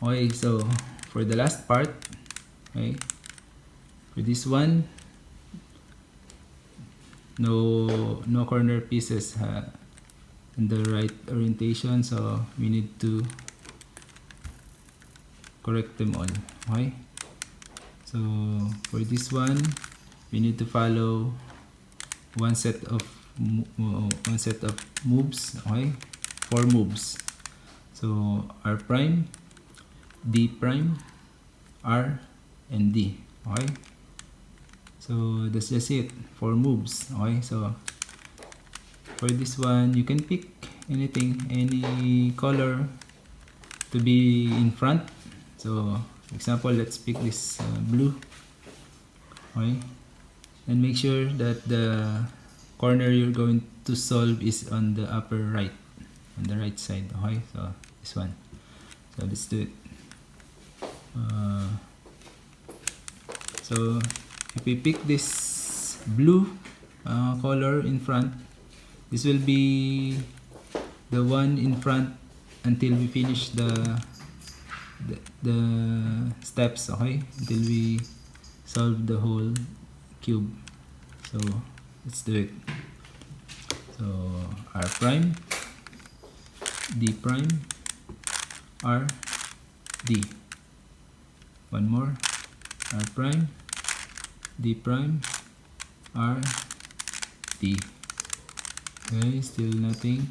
Okay, so for the last part, okay, for this one, no corner pieces in the right orientation, so we need to correct them all. Okay, so for this one, we need to follow one set of moves. Okay, 4 moves. So R prime, D prime, R, and D. Okay, so that's just it, 4 moves. Okay, so for this one, you can pick anything, any color to be in front. So for example, let's pick this blue. Okay, and make sure that the corner you're going to solve is on the upper right, on the right side. Okay, so this one. So let's do it. So if we pick this blue color in front, this will be the one in front until we finish the steps. Okay, until we solve the whole cube. So let's do it. So R prime, D prime, R, D. One more. R prime, D prime, R, D. Okay, still nothing.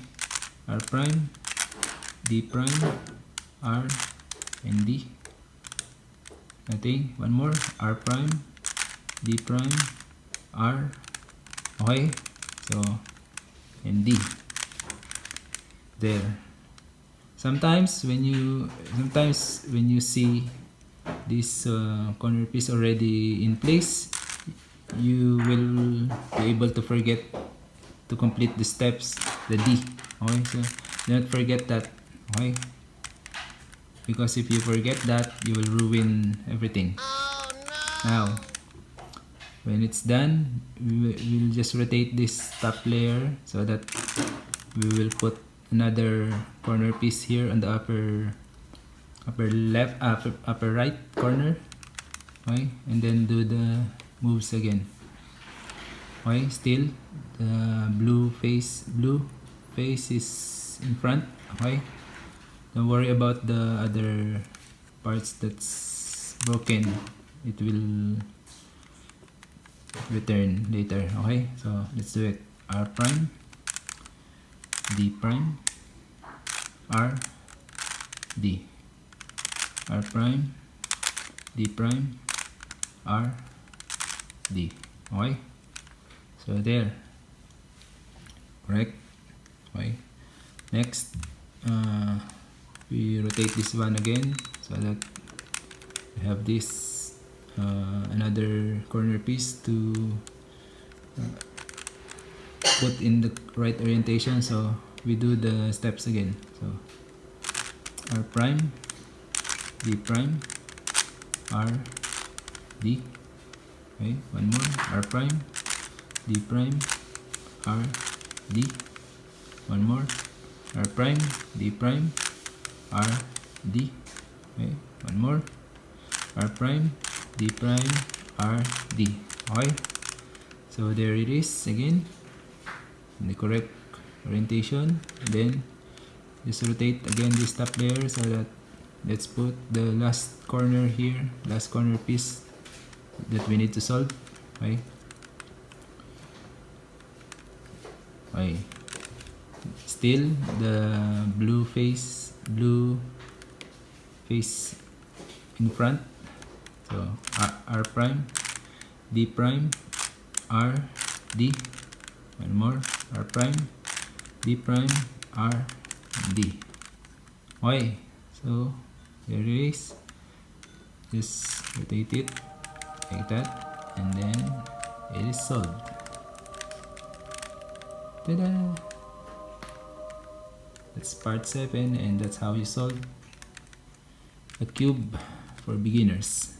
R prime, D prime, R, and D. Nothing. One more. R prime, D prime, R. Okay, so and D. There. Sometimes when you see this corner piece already in place, you will be able to forget to complete the steps, the D. Okay, so don't forget that. Okay, because if you forget that, you will ruin everything. Oh, no. Now when it's done, we'll just rotate this top layer so that we will put another corner piece here on the upper right corner. Okay, and then do the moves again. Okay, still the blue face is in front. Okay, don't worry about the other parts that's broken, it will return later. Okay, so let's do it. R prime, D prime, R, D. R prime, D prime, R, D. Okay, so there. Correct. Okay, next we rotate this one again so that we have this another corner piece to put in the right orientation. So we do the steps again. So R prime, D prime, R, D. Okay, one more. R prime, D prime, R, D. One more. R prime, D prime, R, D. Okay, one more. R prime, D prime, R, D. Okay, so there it is again in the correct orientation. Then just rotate again this top layer so that let's put the last corner here, last corner piece that we need to solve. Okay, okay, still the blue face in front. So R prime, D prime, R, D. One more. R prime, D prime, R, D. Okay, so there it is. Just rotate it like that, and then it is solved. Ta-da! That's part 7, and that's how you solve a cube for beginners.